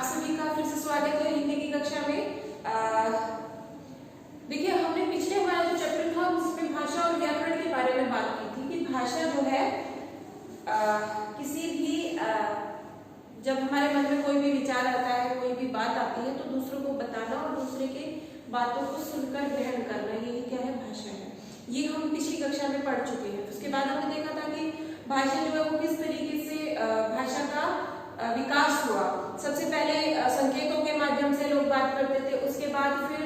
आप सभी का फिर से स्वागत है हिंदी की कक्षा में। देखिए, हमने पिछले हमारा जो चैप्टर था उसमें भाषा और व्याकरण के बारे में बात की थी कि भाषा जो है किसी भी जब हमारे मन में कोई भी विचार आता है, कोई भी बात आती है तो दूसरों को बताना और दूसरे के बातों को सुनकर ग्रहण करना, यही क्या है, भाषा है। ये हम पिछली कक्षा में पढ़ चुके हैं। उसके बाद हमने देखा था कि भाषा जो है वो किस तरीके से भाषा का विकास हुआ। सबसे पहले संकेतों के माध्यम से लोग बात करते थे, उसके बाद फिर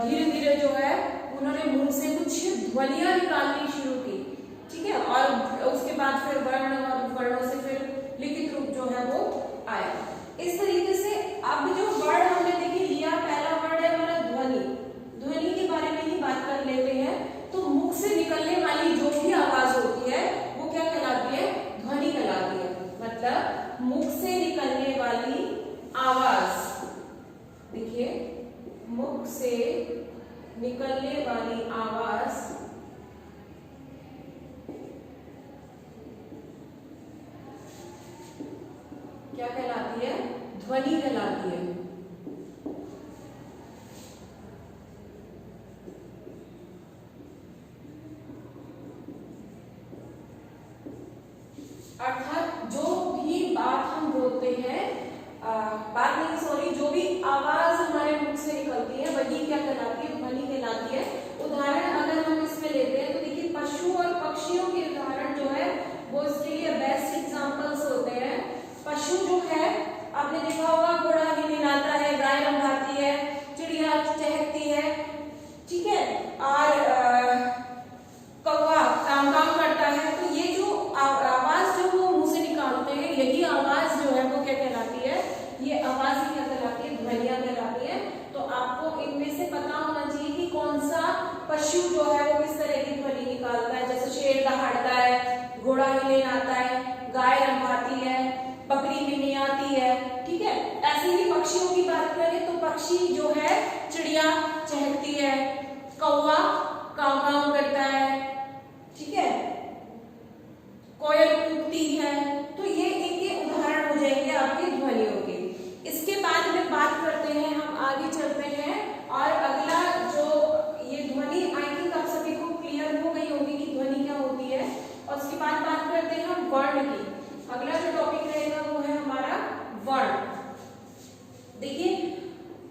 धीरे धीरे जो है उन्होंने मुंह से कुछ ध्वनियां निकालनी शुरू की, ठीक है, और उसके बाद फिर वर्ण और वर्णों से फिर लिखित रूप जो है वो आया। इस तरीके से अब जो वर्ड हमने देखिए लिया, पहला वर्ड है हमारा ध्वनि। ध्वनि के बारे में ही बात कर लेते हैं। तो मुख से निकलने वाली जो भी आवाज होती है वो क्या कहलाती है, ध्वनि कहलाती है। मतलब मुख से निकलने वाली आवाज, देखिए मुख से निकलने वाली आवाज क्या कहलाती है, ध्वनि कहलाती है। अर्थात जो भी बात हम बोलते हैं, जो भी आवाज हमारे मुख से निकलती है वही क्या कहलाती है, ध्वनि कहलाती है। उदाहरण अगर हम इसमें लेते हैं तो देखिए पशु और पक्षियों के उदाहरण जो है वो इसके लिए बेस्ट एग्जांपल्स होते हैं। पशु जो है आपने देखा होगा, घोड़ा हिलहिलाता है, गाय रंभाती है, चिड़िया चहकती है, ठीक है, और कौवा काम काम करता है। तो ये जो आवाज जो वो मुंह से निकालते हैं, यही आवाज जो है वो क्या कहलाती है, ये आवाज ही क्या कहलाती है, ध्वनियां कहलाती है। तो आपको इनमें से पता होना चाहिए कि कौन सा पशु जो है वो किस तरह की ध्वनि निकालता है। जैसे शेर दहाड़ता है, घोड़ा हिलहिलाता है, गाय रंभाती है, बकरी मिमियाती है, ठीक है। ऐसे ही पक्षियों की बात करें तो पक्षी जो है, चिड़िया चहकती है, कौवा काव काव करता है, ठीक है, कोयल कूकती है। तो ये इनके उदाहरण हो जाएंगे आपके ध्वनियों के। इसके बाद में बात करते हैं, हम आगे चलते हैं और अगला जो ये ध्वनि, आई थिंक आप सभी को क्लियर हो गई होगी कि ध्वनि क्या होती है। और उसके बाद बात करते हैं हम वर्ण की। अगला जो टॉपिक रहेगा वो है हमारा वर्ण। देखिए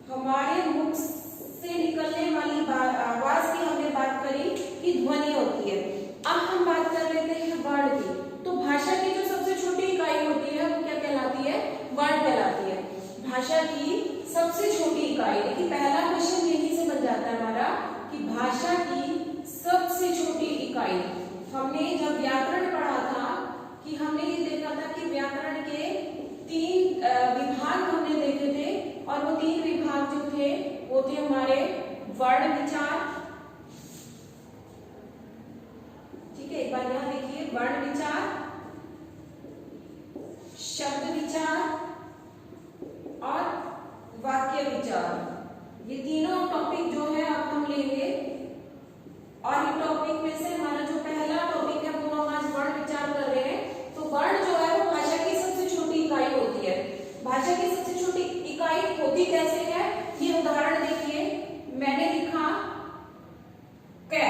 हमारे मुख से निकलने वाली आवाज की हमने बात करी कि ध्वनि होती है। अब हम बात कर लेते हैं वर्ण की। तो भाषा की जो सबसे छोटी इकाई होती है वो क्या कहलाती है, वर्ण कहलाती है। भाषा की सबसे छोटी इकाई, देखिए पहला क्वेश्चन यही से बन जाता है हमारा कि भाषा की सबसे छोटी इकाई। हमने जब व्याकरण पढ़ा था कि हमने ये देखा था कि व्याकरण के 3 विभाग हमने देखे थे, और वो 3 विभाग जो थे वो थे हमारे वर्ण विचार, ठीक है, एक बार यहां देखिए, वर्ण विचार, शब्द विचार और वाक्य विचार। ये तीनों टॉपिक जो है अब हम लेंगे। और इन टॉपिक में से हमारा जो पहला टॉपिक है वो हम आज वर्ण विचार कर रहे हैं। तो वर्ण जो है वो भाषा की सबसे छोटी इकाई होती है। भाषा की सबसे छोटी इकाई होती कैसे है, ये उदाहरण देखिए। मैंने लिखा कै,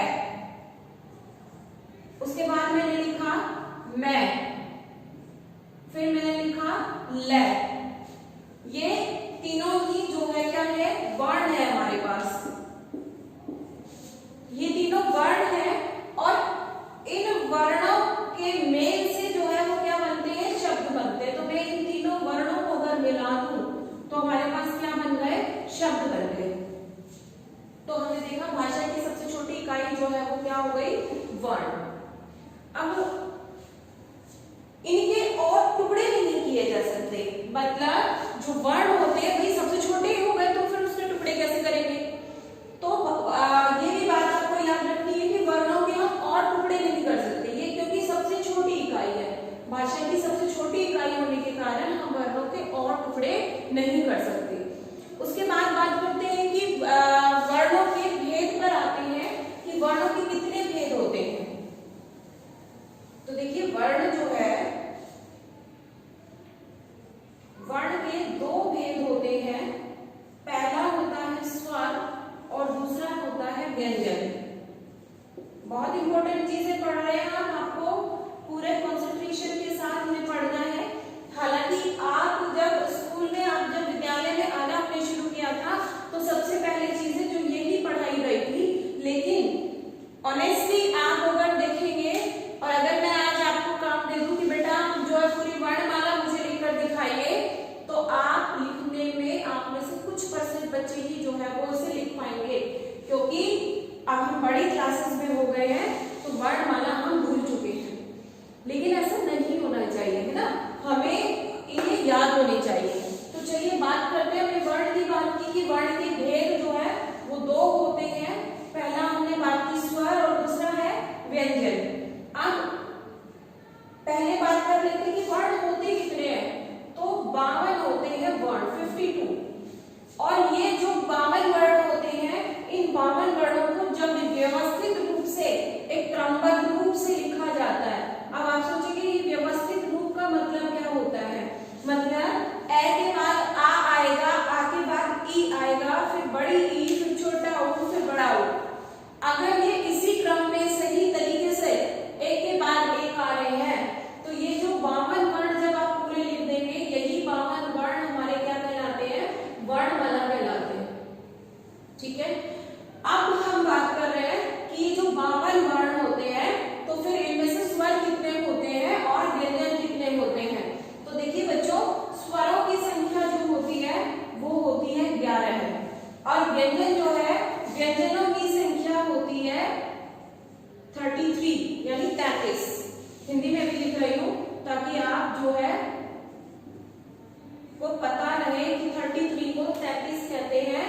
उसके बाद मैंने लिखा मैं, फिर मैंने लिखा ले। ये तीनों ही जो है क्या है, वर्ण है हमारे पास। ये तीनों वर्ण है और इन वर्णों के मेल से जो है वो क्या बनते हैं, शब्द बनते हैं। तो मैं इन तीनों वर्णों को अगर मिला दूं तो हमारे पास क्या बन गए, शब्द बन गए। तो हमने देखा भाषा की सबसे छोटी इकाई जो है वो क्या हो गई, वर्ण। अब इनके और टुकड़े नहीं किए जा सकते, मतलब जो वर्ण होते हैं भाई सबसे छोटे ही हो गए तो फिर उसके टुकड़े कैसे करेंगे। तो ये भी बात आपको याद रखनी है कि वर्णों के हम और टुकड़े नहीं कर सकते, ये क्योंकि सबसे छोटी इकाई है। भाषा की सबसे छोटी इकाई होने के कारण हम वर्णों के और टुकड़े नहीं कर सकते। उसके बाद बात करते हैं कि वर्णों के भेद पर आते हैं कि वर्णों के कितने भेद होते हैं। तो देखिए वर्ण जो है, वर्ण के 2 भेद होनी चाहिए। तो चलिए बात करते हैं, हमने वर्ण की बात की कि वर्ण के भेद जो है वो दो होते हैं। पहला हमने बात की स्वर और दूसरा है व्यंजन। अब पहले बात कर लेते हैं कि वर्ण होते कितने हैं। तो 52 होते हैं वर्ण, 52। और ये जो 52 वर्ण होते हैं, इन 52 वर्णों को जब व्यवस्थित रूप से एक क्रमबद्ध रूप से लिखा जाता है। अब आप सोचेंगे ये व्यवस्थित रूप का मतलब क्या होता है। मतलब ए के बाद आ आएगा, आ के बाद ई आएगा, फिर बड़ी ई, फिर छोटा ऊ, फिर बड़ा ऊ। अगर ये इसी क्रम में सही तरीके से एक के बाद एक आ रहे हैं तो ये जो 52 वर्ण जब आप पूरे लिख देंगे, यही 52 वर्ण हमारे क्या कहलाते हैं, वर्णमाला कहलाते हैं। ठीक है, अब हम बात कर रहे हैं कि ये जो 52 वर्ण होते हैं तो फिर इनमें से स्वर कितने होते हैं और व्यंजन कितने होते हैं। तो देखिए बच्चों, स्वरों की संख्या जो होती है वो होती है 11 और व्यंजन जो है, व्यंजनों की संख्या होती है 33 यानी 33। हिंदी में भी लिख रही हूं ताकि आप जो है को पता रहे कि 33 को 33 कहते हैं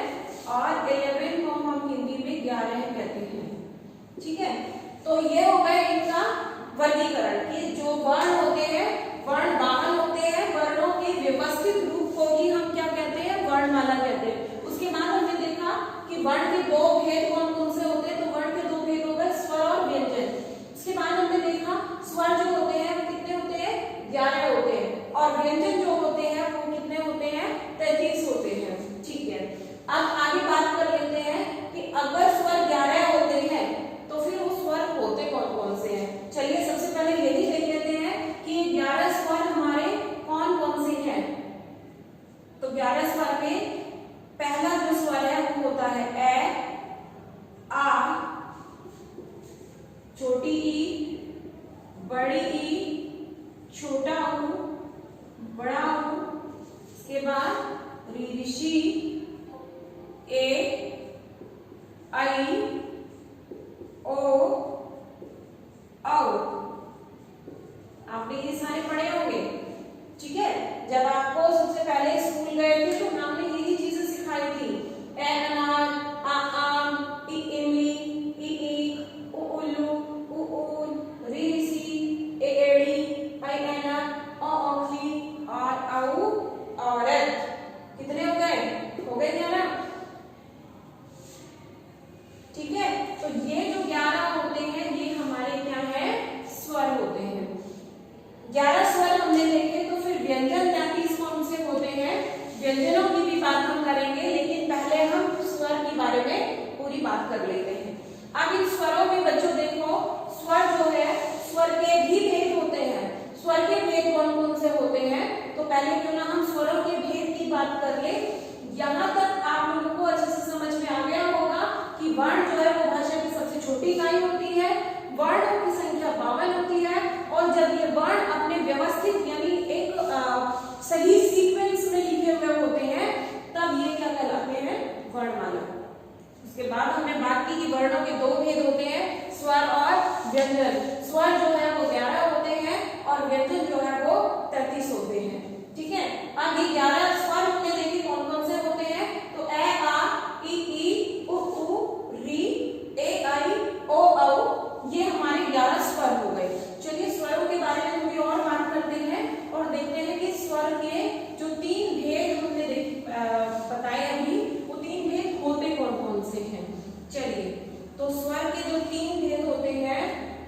और 11 को हम हिंदी में 11 कहते हैं। ठीक है, तो ये हो गए इनका वर्गीकरण कि जो वर्ण होते हैं, वर्ण 52 होते हैं। वर्णों के व्यवस्थित रूप को ही हम क्या कहते हैं, वर्णमाला कहते हैं। उसके बाद हमने देखा कि वर्ण के दो भेद कौन कौन से होते हैं। तो वर्ण के दो भेद हो गए, स्वर और व्यंजन। उसके बाद हमने देखा स्वर जो होते हैं वो कितने होते हैं, 11 होते हैं, और व्यंजन जो होते हैं वो कितने होते हैं, 33 होते हैं। ठीक है, अब आगे बात कर लेते हैं कि अगर स्वर 11 होते हैं तो फिर वो स्वर होते कौन कौन से हैं। चलिए सबसे पहले यही देख लेते हैं कि 11 स्वर हमारे कौन कौन से हैं। तो 11 स्वर में पहला जो स्वर है वो होता है ए, आ, छोटी ई, बड़ी ई, छोटा ऊ, बड़ा ऊ, इसके बाद ऋषि, ए, आई, ओ, औ। आपने ये सारे पढ़े होंगे। ठीक है, जब आपको सबसे पहले स्कूल गए थे तो हमने यही चीजें सिखाई थी। ए अनार, आ आम, ई इमली, ई ईख, उ उल्लू, उ ऊन, री ऋषि, ए एड़ी, आई ऐना, औ औखली और औ औरत। कितने हो गए? हो गए 11। ठीक है, तो ये जो 11 होते हैं ये हमारे क्या है, स्वर होते हैं। 11 स्वर हमने देखे, तो फिर व्यंजन 33 कौन से होते हैं। व्यंजनों की भी बात हम करेंगे, लेकिन पहले हम स्वर के बारे में पूरी बात कर लेते हैं। अब इन स्वरों में बच्चों देखो, स्वर जो है, स्वर के भी भेद होते हैं। स्वर के भेद कौन कौन से होते हैं, तो पहले क्यों ना हम स्वरों के भेद की बात कर ले। यहाँ तक आप लोगों को अच्छे से समझ में आ गया होगा कि वर्ण जो है वो भाषा की सबसे छोटी इकाई होती है। वर्णों की संख्या 52 होती है, और जब ये वर्ण अपने व्यवस्थित यानी एक सही सीक्वेंस में लिखे हुए होते हैं तब ये क्या कहलाते हैं, वर्णमाला। उसके बाद हमने बात की कि वर्णों के दो भेद होते हैं, स्वर और व्यंजन। स्वर जो है वो 11 होते हैं और व्यंजन जो है वो 33 होते हैं। ठीक है, अब ये 11 स्वर हमने देखे कौन कौन से होते हैं। तो ए, आ, ई, उ री, ए, आई, ओ औ, ये हमारे 11 स्वर हो गए। चलिए स्वरों के बारे में थोड़ी और बात करते हैं और देखते हैं कि स्वर के जो 3 भेद हमने बताए अभी, वो 3 भेद होते कौन कौन से हैं। चलिए, तो स्वर के जो 3 भेद होते हैं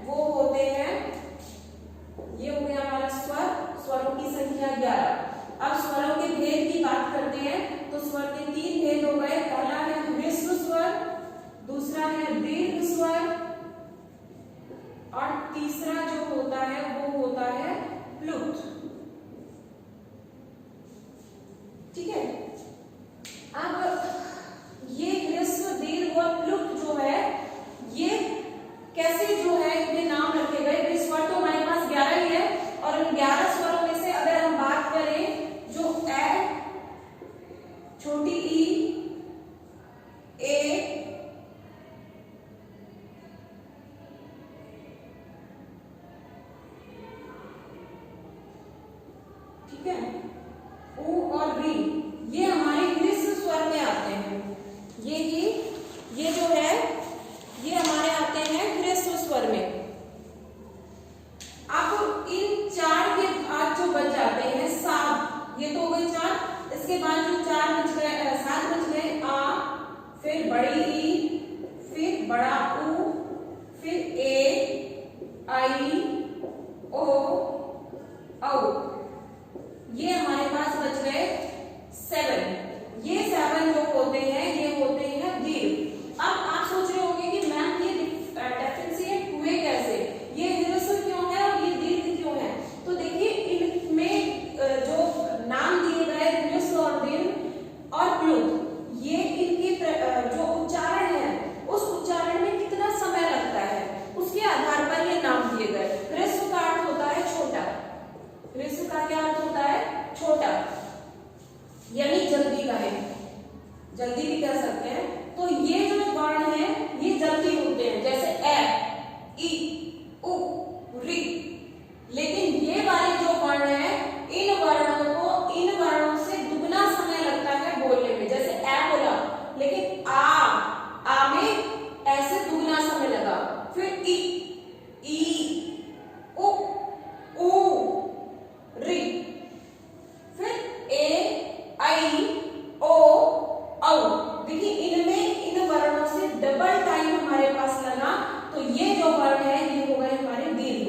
वो होते हैं, ये हो गया हमारा स्वर, स्वरों की संख्या 11। अब स्वरों के भेद की बात करते हैं, तो स्वर के 3 भेद हो गए। पहला है ह्रस्व स्वर, दूसरा है दीर्घ स्वर, और तीसरा जो होता है वो होता है प्लुत। ठीक है, अब ये ह्रस्व, दीर्घ और प्लुत जो है ये कैसे जो है इनके नाम रखे गए। स्वर तो हमारे पास 11 ही है, और इन 11 स्वरों में से अगर हम बात करें, जो ए, छोटी ई, ए, ठीक है, री, ये हमारे ह्रस्व स्वर में आते हैं। ये जो है ये हमारे आते हैं ह्रस्व स्वर में। अब इन चार के भाग जो बच जाते हैं, सात, ये तो हो गए चार। इसके बाद जो चार बच गए, सात बच गए, आ, फिर बड़ी ई, फिर बड़ा ऊ, फिर ए, आई, ओ, औ। ये हमारे पास बच गए 7। ये 7 जो होते हैं ये होते हैं दीर्घ। अब आप सोच रहे होंगे कि मैम ये डिफरेंशिएट हुए कैसे, ये ह्रस्व क्यों है और ये दीर्घ क्यों है? तो देखिए इनमें जो नाम दिए गए ह्रस्व और दीर्घ और प्लुत, ये इनके जो उच्चारण है उस उच्चारण में कितना समय लगता है उसके आधार पर ये नाम दिए गए। ह्रस्व का अर्थ होता है छोटा, ह्रस्व का क्या अर्थ होता है? छोटा, यानी जल्दी का है, जल्दी भी कह सकते हैं। तो ये जो वर्ण है ये जल्दी होते हैं, जैसे ए, ई, उ, री। लेकिन ये वाले जो वर्ण है इन वर्णों से दुगना समय लगता है बोलने में। जैसे ए बोला, लेकिन आ में ऐसे दुगना समय लगा। फिर ई, उ, री, फिर ए, आई, ओ, औ। देखिए इनमें इन वर्णों से डबल टाइम हमारे पास लगा, तो ये जो वर्ण है ये हो गए हमारे दीर्घ।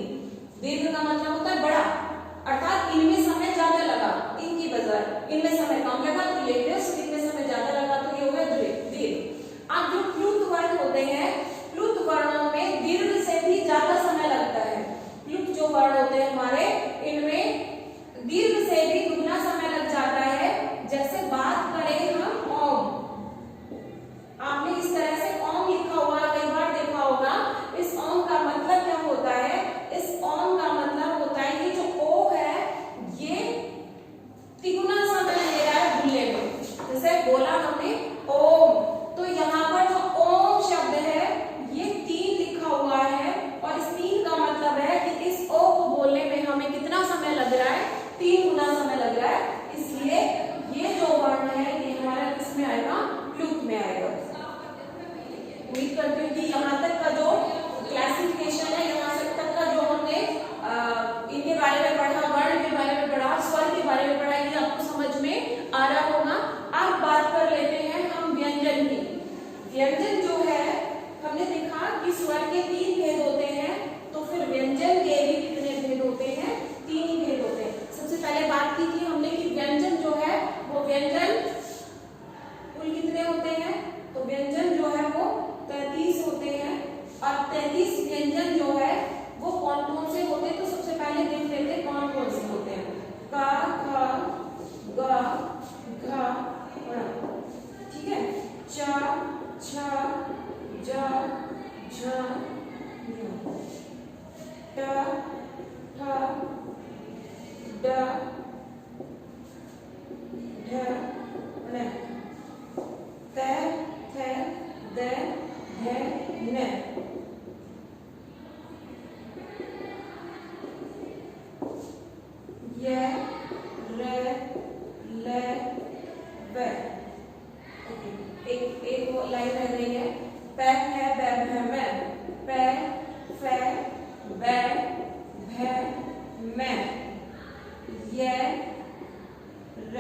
दीर्घ का मतलब होता है बड़ा, अर्थात इनमें समय ज्यादा लगा, इनकी बजाय इनमें समय कम लगा तो ये ह्रस्व, इनमें समय ज्यादा लगा तो ये हो गया दीर्घ। अब जो प्लुत वर्ण होते हैं, प्लुत वर्णों में दीर्घ से भी ज्यादा समय लगता है। प्लुत जो वर्ण होते हैं हमारे, इनमें दीर्घ से भी दुगना समय लग जाता है। जैसे बात करें हम ओम, आपने इस तरह से ओम लिखा हुआ कई बार देखा होगा। इस ओम का मतलब क्या होता है? इस ओम का मतलब होता है कि जो ओ है ये तिगुना समय ले रहा है बोलने में। जैसे बोला हमने ओम, तो यहाँ पर जो ओम शब्द है ये 3 लिखा हुआ है, और इस 3 का मतलब है कि इस ओ को बोलने में हमें कितना समय लग रहा है? 3 गुना समय लग रहा है। इसलिए ये जो वर्ण है ये हमारा किसमें आएगा? प्लुत में आएगा। उम्मीद करती हूँ कि यहाँ तक का जो क्लासिफिकेशन है, यहाँ तक का जो हमने इनके बारे में पढ़ा, वर्ण के बारे में पढ़ा, स्वर के बारे में पढ़ा, ये आपको समझ में आ रहा होगा। अब बात कर लेते हैं हम व्यंजन की। व्यंजन जो है हमने देखा कि स्वर के 3 भेद होते हैं, तो फिर व्यंजन के भी कितने भेद होते हैं? 3 ही भेद होते हैं। सबसे पहले बात की थी हमने कि व्यंजन जो है वो व्यंजन कुल कितने होते हैं? तो व्यंजन जो है वो 33 होते हैं, और 33 व्यंजन जो है वो कौन कौन से होते हैं? तो सबसे पहले देख लेते हैं कौन कौन से होते हैं। का, ख, ग, घ, ङ। ठीक है, च, छ, ज, झ, ञ, ट, ठ, ड, ढ, ण, त, थ, द, ध, न। य, र, ल, व। एक वो लाइन रह रही है। प, फ, ब, भ, म। प, फ, ब, भ, म। य, र,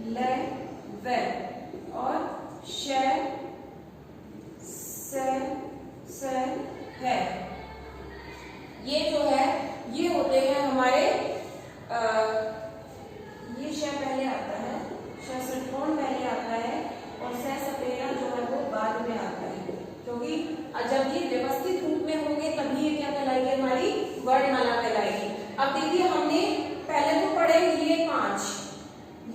ल, व। और श, स, है। ये जो है ये होते हैं हमारे ये श पहले आता है, श सटकोण पहले आता है, और स सपेरा जो है वो बाद में आता है, क्योंकि जब ये व्यवस्थित रूप में होंगे तभी ये क्या कहलाएगी? हमारी वर्णमाला कहलाएगी। अब देखिए हमने पहले तो पढ़े ये 5,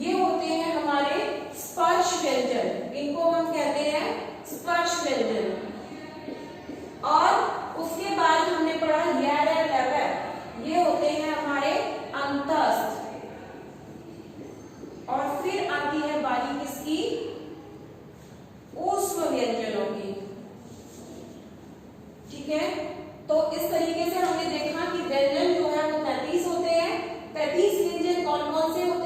ये होते हैं हमारे स्पर्श व्यंजन, इनको हम कहते हैं स्पर्श व्यंजन। और उसके बाद हमने पढ़ा य, र, ल, व, ये होते हैं हमारे अंतस्थ। और फिर आती है बारी किसकी? ऊष्म व्यंजनों की। ठीक है, तो इस तरीके से हमने देखा कि व्यंजन जो है वो 33 होते हैं। 33 व्यंजन कौन कौन से होते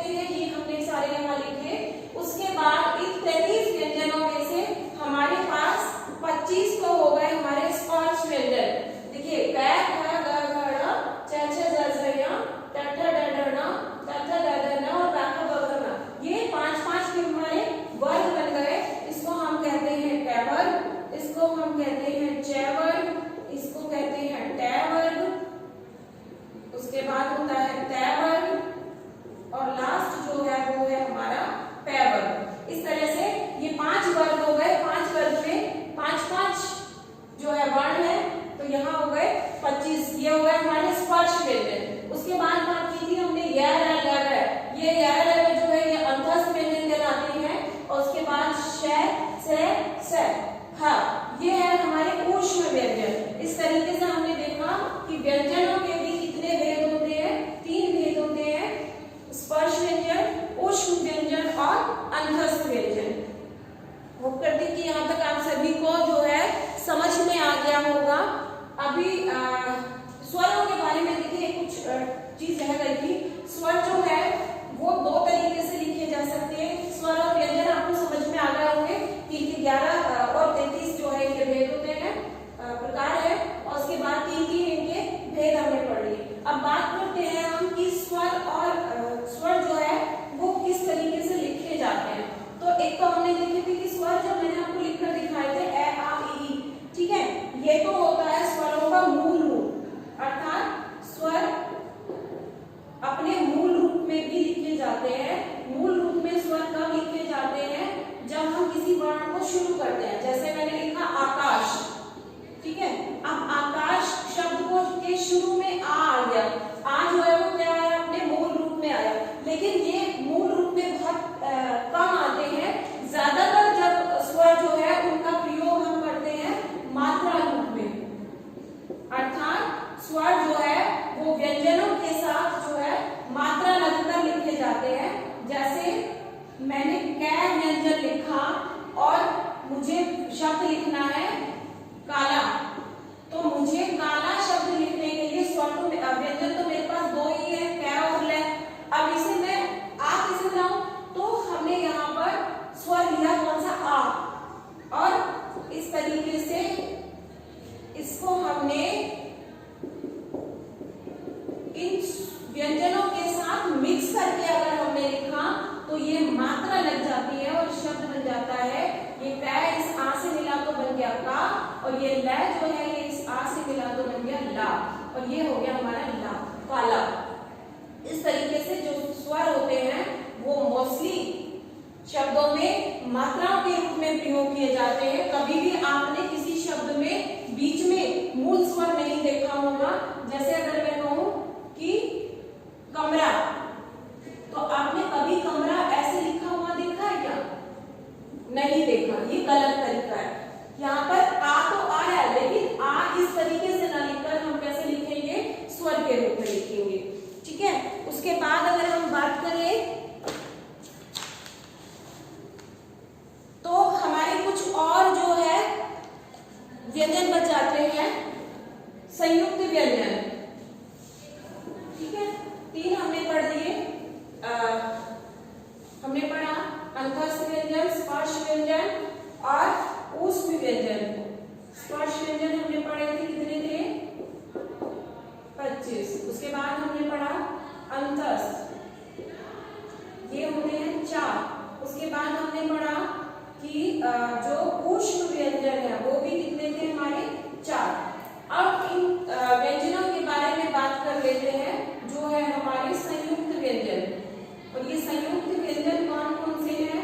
ग्यारह लव, ये 11 लव जो है ये अंतस्थ व्यंजन कहलाते हैं। और उसके बाद श, से, हा, ये है हमारे ऊष्म व्यंजन। इस तरीके से हमने देखा कि व्यंजनों के भी कितने भेद होते हैं, 3 भेद होते हैं, स्पर्श व्यंजन, ऊष्म व्यंजन और अंतस्थ व्यंजन। होप करते कि यहाँ तक आप सभी को जो है समझ में आ गया होगा। अभी स्वरों के बारे में देखिए कुछ चीज रह गई थी। स्वर जो है वो 2 तरीके से लिखे जा सकते हैं। स्वर और व्यंजन आपको समझ में आ गए होंगे कि 11 और 33 जो है इनके भेद होते हैं, प्रकार है। और उसके बाद 3 इनके भेद हमने पढ़ लिए। अब बात करते हैं हम कि स्वर जो है वो किस तरीके से लिखे जाते हैं। तो एक तो हमने देखे थे कि स्वर जब मैंने आपको लिखकर दिखाए थे ए, आ, ई, ठीक है, ये तो होता है स्वरों का मूल रूप, अर्थात स्वर अपने मूल रूप में भी लिखे जाते हैं। मूल रूप में स्वर कब लिखे जाते हैं, जब हम किसी वर्ण को शुरू करते हैं। जैसे मैंने लिखा आकाश, ठीक है, अब आकाश शब्द को के शुरू में आ गया, आ जो है वो क्या है अपने मूल रूप में आया। लेकिन ये मूल रूप में बहुत कम आते हैं। ज्यादातर जब स्वर जो है उनका प्रयोग हम करते हैं मात्रा रूप में, अर्थात स्वर जो है वो व्यंजनों के साथ जो है मात्रा लगकर लिखे जाते हैं। जैसे मैंने कै व्यंजन लिखा और मुझे शब्द लिखना है काला, तो मुझे काला शब्द लिखने के लिए स्वर तो व्यंजन तो मेरे पास 2 ही है, कै और ले। अब इसे मैं आ कैसे बनाऊं, तो हमने यहाँ पर स्वर लिया कौन सा, आ, और इस तरीके से इसको हमने इन व्यंजनों के साथ मिक्स करके अगर हमने लिखा तो ये मात्रा लग जाती है और शब्द बन जाता है। ये कै इस आ से मिला तो बन गया का, और ये लै जो है ये इस आ से मिला तो बन गया ला, और ये हो गया हमारा ला, काला। इस तरीके से जो स्वर होते हैं वो मोस्टली शब्दों में मात्राओं के रूप में प्रयोग किए जाते हैं। कभी भी आपने किसी शब्द में बीच में मूल स्वर नहीं देखा होगा। जैसे अगर मैं कहूं कि कमरा, तो आपने कभी कमरा ऐसे लिखा हुआ देखा है क्या? नहीं देखा, ये गलत तरीका है। यहाँ पर आ तो आ है, लेकिन आ इस तरीके से ना लिखकर हम कैसे लिखेंगे, स्वर के रूप में लिखेंगे, ठीक है। उसके बाद अगर हम बात करें तो हमारे कुछ और जो है व्यंजन बच जाते हैं, संयुक्त व्यंजन, ठीक है। 3 हमने पढ़ लिए, हमने पढ़ा अंतस्थ व्यंजन, स्पर्श व्यंजन और ऊष्म व्यंजन। स्पर्श व्यंजन हमने पढ़े थे, कितने थे, 25। उसके बाद हमने पढ़ा अंतस्थ, ये होते हैं 4। उसके बाद हमने पढ़ा कि जो ऊष्म व्यंजन है वो भी कितने थे हमारे, 4। अब इन व्यंजनों के बारे में बात कर लेते हैं जो है हमारे संयुक्त व्यंजन। और ये संयुक्त व्यंजन कौन कौन से हैं,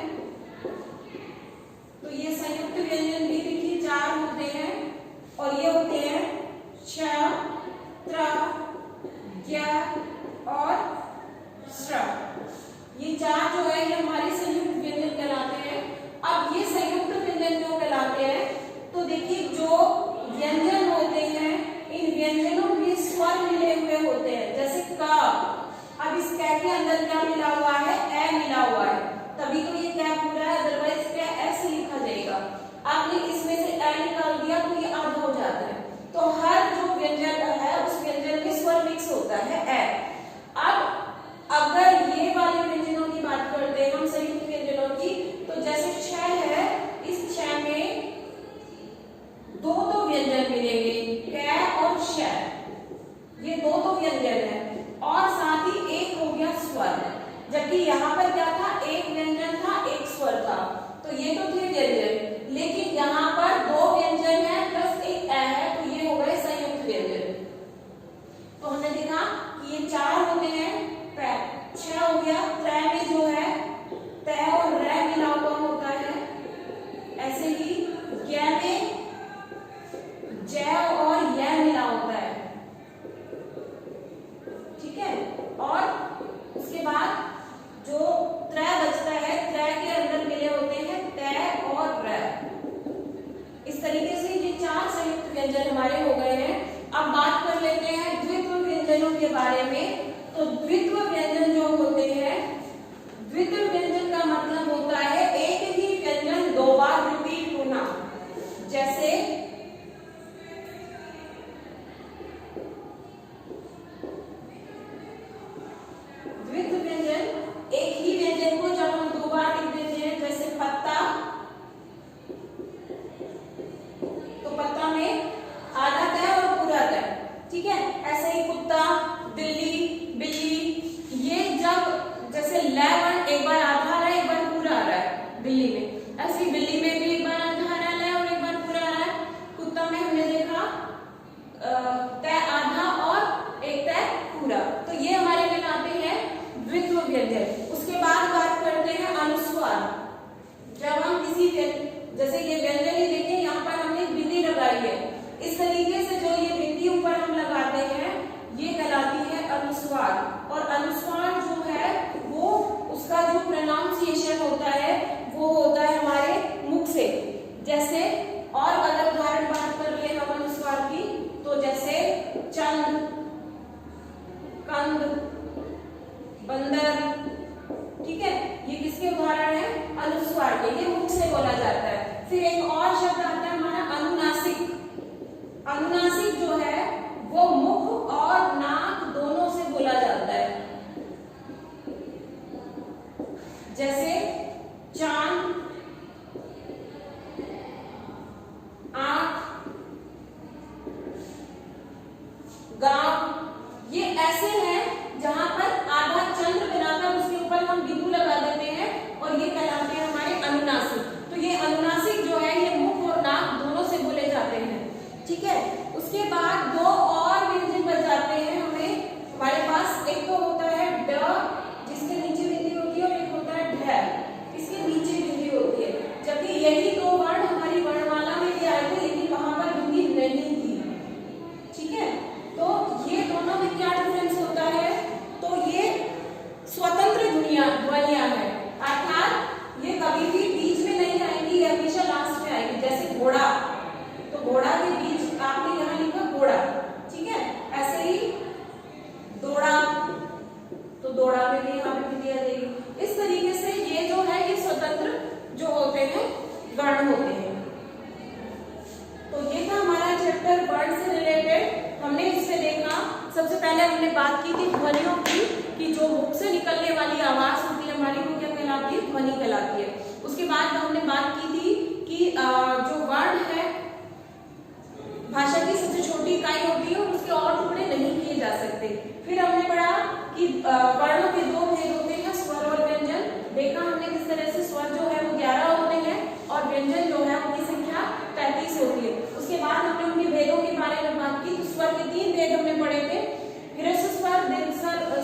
तो ये संयुक्त व्यंजन भी देखिए 4 होते हैं, और ये होते हैं श, त्र, ज्ञ और स्र। ये 4 जो है ये हमारे संयुक्त व्यंजन कहलाते हैं। अब ये संयुक्त व्यंजन क्यों कहलाते हैं, तो देखिए जो व्यंजन होते हैं इन व्यंजनों में स्वर मिले हुए होते हैं। जैसे क, अब इस कै के अंदर क्या मिला हुआ है, ए मिला हुआ है, तभी तो ये कै पूरा है, अदरवाइज कै ऐसे लिखा जाएगा। आपने इसमें से ए निकाल दिया तो ये अर्ध हो जाता है। तो हर जो व्यंजन है उस व्यंजन में स्वर मिक्स होता है ए। अब अगर ये वाले व्यंजनों की बात करते हैं हम संयुक्त व्यंजनों की, तो जैसे छ है, इस छ में 2 व्यंजन मिलेंगे, कै और श, ये 2 व्यंजन है, और साथ ही एक हो गया स्वर। जबकि यहाँ पर क्या था, एक व्यंजन था, एक स्वर था, तो ये तो थे व्यंजन, लेकिन यहाँ पर 2 व्यंजन है प्लस एक ए है, तो ये हो गए संयुक्त व्यंजन। तो हमने देखा कि ये 4 होते हैं, 6 हो गया, त्रै में जो है तै और रै मिला हुआ होता है, ऐसे ही ज्ञ में जय और यह मिला होता है, ठीक है। और व्यंजनों के बारे में। तो द्वित्व व्यंजन जो होते हैं, द्वित्व व्यंजन का मतलब होता है एक ही व्यंजन दो बार रिपीट होना। जैसे द्वित्व व्यंजन, एक ही व्यंजन को जब हम दो बार लिख देते हैं, जैसे पत्ता, तो पत्ता में आधा तय और पूरा तय, ठीक है। ऐसे ही कुत्ता, बिल्ली, बिल्ली, ये जब जैसे ल वर्ण एक बार आधा आ रहा है एक बार पूरा आ रहा है बिल्ली में, ऐसे ही बिल्ली में भी एक बार आधा आ रहा है और एक बार पूरा आ रहा है। कुत्ता में हमने देखा तय आधा और एक तय पूरा, तो ये हमारे कहलाते हैं द्वित्व व्यंजन। उसके बाद बात करते हैं अनुस्वार। जब हम किसी जैसे ये व्यंजन ही देखिए, यहाँ पर हमने बिंदी लगाई है, इस तरीके से जो ये बिंदी ऊपर हम लगाते हैं ये कहलाती है अनुस्वार। और अनुस्वार जो है वो उसका जो प्रोनाउंसिएशन होता है वो होता है हमारे मुख से। जैसे और अगर उदाहरण बात कर ले हम अनुस्वार की, तो जैसे चंद, कंद, बंदर, ठीक है, ये किसके उदाहरण है? अनुस्वार के, ये मुख से बोला जाता है। फिर एक और शब्द आता है हमारा अनुनासिक। अनुनासिक जो है वो मुख और नाक दोनों से बोला जाता है। जैसे चांद, आंख, गांव, ये ऐसे हैं जहां पर आधा चंद्र बनाकर उसके ऊपर हम बिंदु लगा देते हैं और ये कहलाते हैं हमारे अनुनासिक। तो ये अनुनासिक जो है ये मुख और नाक दोनों से बोले जाते हैं, ठीक है। उसके बाद दो और व्यंजन बच जाते हैं हमें हमारे पास। एक तो होता है ड, जिसके नीचे बिंदी होती है, और एक होता है ढ, इसके नीचे बिंदी होती है। जबकि यही दो वर्ण हमारी वर्णमाला में भी आए थे, लेकिन वहां पर बिंदी नहीं थी, ठीक है। तो ये दोनों में क्या डिफरेंस होता है? तो ये स्वतंत्र ध्वनियां है, अर्थात ये कभी भी बीच में नहीं आएंगी, ये हमेशा लास्ट में आएगी। जैसे घोड़ा, तो घोड़ा के बीच आपने यहाँ लिखा घोड़ा, ठीक है। ऐसे ही दौड़ा, तो दौड़ा में भी यहाँ पे बिंदी आ जाएगी। इस तरीके से ये जो है ये स्वतंत्र जो होते हैं वर्ण होते हैं। तो ये था हमारा चैप्टर वर्ण से रिलेटेड। हमने इससे देखा, सबसे पहले हमने बात की थी ध्वनियों की, कि जो मुख से निकलने वाली आवाज होती है हमारी वो क्या कहलाती है? ध्वनि कहलाती है। उसके बाद हमने बात की थी कि जो वर्ण है भाषा की सबसे छोटी इकाई होती है और उसके और टुकड़े नहीं किए जा सकते। फिर हमने पढ़ा कि वर्णों के दो भेद होते हैं, स्वर और व्यंजन। देखा हमने किस तरह से स्वर जो है वो 11 होते हैं और व्यंजन जो है उनकी संख्या 33 होती है। उसके बाद हमने उनके भेदों के बारे में बात की। तो स्वर के 3 भेद हमने पढ़े थे, ह्रस्व स्वर, दीर्घ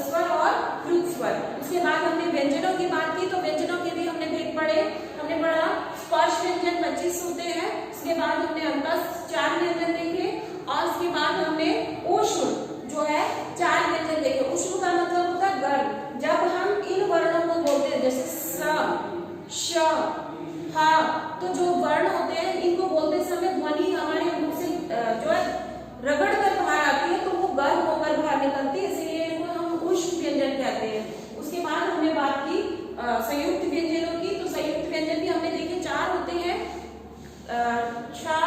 स्वर और द्रुत स्वर। उसके बाद हमने व्यंजनों की बात की, तो व्यंजनों के भी हमने भेद पढ़े। हमने पढ़ा स्पर्श व्यंजन 25 होते हैं। उसके बाद हमने अंतस 4 व्यंजन देखे और उसके बाद हमने ऊष्म जो है 4 व्यंजन देखे। ऊष्म का मतलब होता है गर्म। जब हम इन वर्णों को बोलते हैं जैसे स, श, ह, तो जो वर्ण होते हैं इनको बोलते समय ध्वनि हमारे मुंह से जो है रगड़ कर बाहर आती है, तो वो गर्म होकर बाहर निकलती है, इसलिए इनको हम ऊष्म व्यंजन कहते हैं। उसके बाद हमने बात की संयुक्त व्यंजनों की। तो संयुक्त व्यंजन भी हमने देखे 4 होते हैं, छ,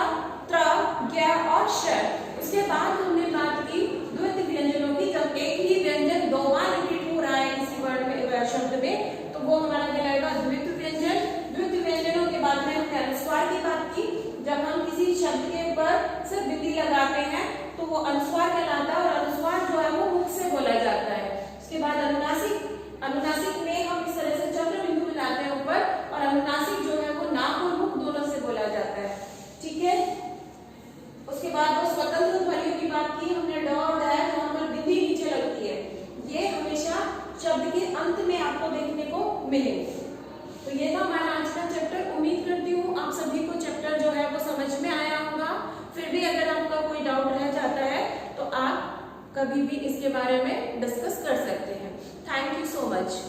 त्र, ज्ञ और श। उसके बाद हमने बात की द्वित्व व्यंजनों की। जब एक ही व्यंजन 2 बार रिपीट हो रहा है किसी वर्ण में, शब्द में, तो वो हमारा कहलाएगा द्वित्व व्यंजन। द्वित्व व्यंजनों के बाद में हमने अनुस्वार की बात की। जब हम किसी शब्द के ऊपर सिर्फ बिंदी लगाते हैं तो वो अनुस्वार कहलाता है और अनुस्वार जो है वो मुख से बोला जाता है। उसके बाद अनुनासिक। अनुनासिक में हम इस तरह से चंद्र बिंदु मिलाते हैं ऊपर, और अनुनासिक जो है वो नाक और मुख दोनों से बोला जाता है, ठीक है। उसके बाद वो स्वतंत्र ध्वनियों की बात की हमने, ड और ढ, जहां पर बिंदी नीचे लगती है, ये हमेशा शब्द के अंत में आपको देखने को मिलेंगे। तो ये था हमारा आज का चैप्टर। उम्मीद करती हूँ आप सभी को चैप्टर जो है वो समझ में आया होगा। फिर भी अगर आपका कोई डाउट रह जाता है तो आप कभी भी इसके बारे में डिस्कस कर सकते हैं। Thank you so much.